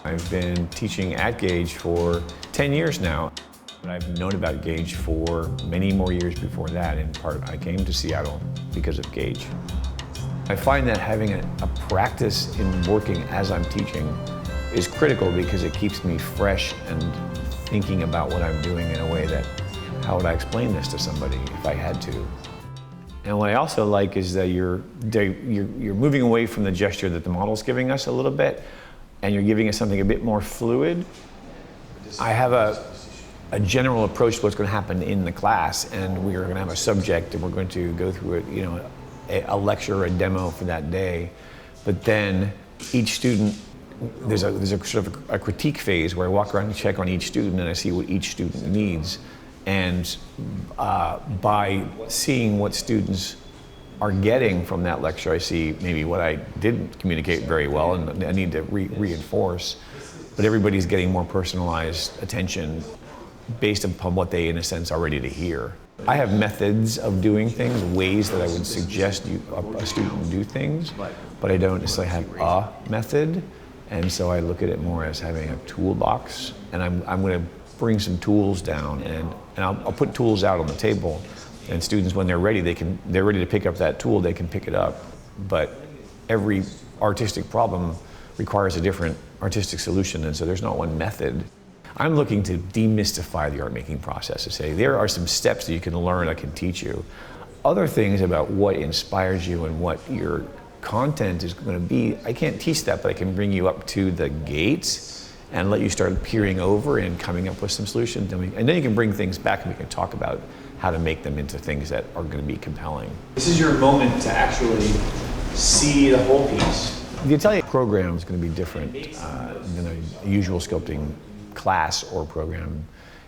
I've been teaching at Gage for 10 years now. I've known about Gage for many more years before that. In part, I came to Seattle because of Gage. I find that having a practice in working as I'm teaching is critical because it keeps me fresh and thinking about what I'm doing in a way that, how would I explain this to somebody if I had to? And what I also like is that you're moving away from the gesture that the model's giving us a little bit, and you're giving us something a bit more fluid. I have a general approach to what's going to happen in the class, and we are going to have a subject, and we're going to go through a lecture or a demo for that day. But then each student, there's a sort of a critique phase where I walk around and check on each student, and I see what each student needs. And by seeing what students are getting from that lecture, I see maybe what I didn't communicate very well and I need to reinforce. But everybody's getting more personalized attention based upon what they, in a sense, are ready to hear. I have methods of doing things, ways that I would suggest a student do things, but I don't necessarily have a method. And so I look at it more as having a toolbox, and I'm going to bring some tools down, and I'll put tools out on the table, and students, when they're ready, they're ready to pick up that tool, they can pick it up. But every artistic problem requires a different artistic solution, and so there's not one method. I'm looking to demystify the art making process, to say there are some steps that you can learn, I can teach you. Other things about what inspires you and what your content is going to be, I can't teach that, but I can bring you up to the gates and let you start peering over and coming up with some solutions. And then you can bring things back and we can talk about how to make them into things that are going to be compelling. This is your moment to actually see the whole piece. The Italian program is going to be different than a usual sculpting class or program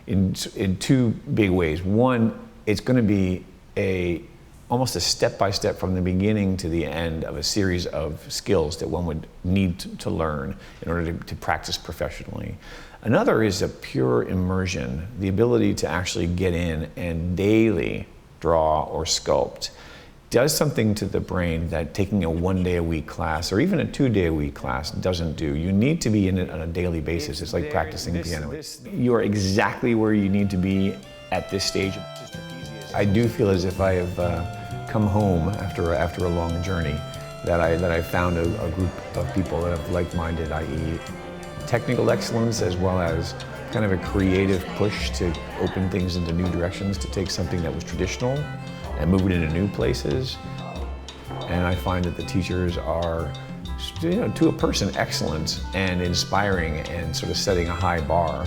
in two big ways. One, it's going to be almost a step-by-step from the beginning to the end of a series of skills that one would need to learn in order to practice professionally. Another is a pure immersion, the ability to actually get in and daily draw or sculpt does something to the brain that taking a 1-day-a-week class or even a 2-day-a-week class doesn't do. You need to be in it on a daily basis. It's like practicing piano. You are exactly where you need to be at this stage. I do feel as if I have come home after a long journey, that I found a group of people that have like-minded, i.e. technical excellence as well as kind of a creative push to open things into new directions, to take something that was traditional and move it into new places. And I find that the teachers are, to a person, excellent and inspiring and sort of setting a high bar.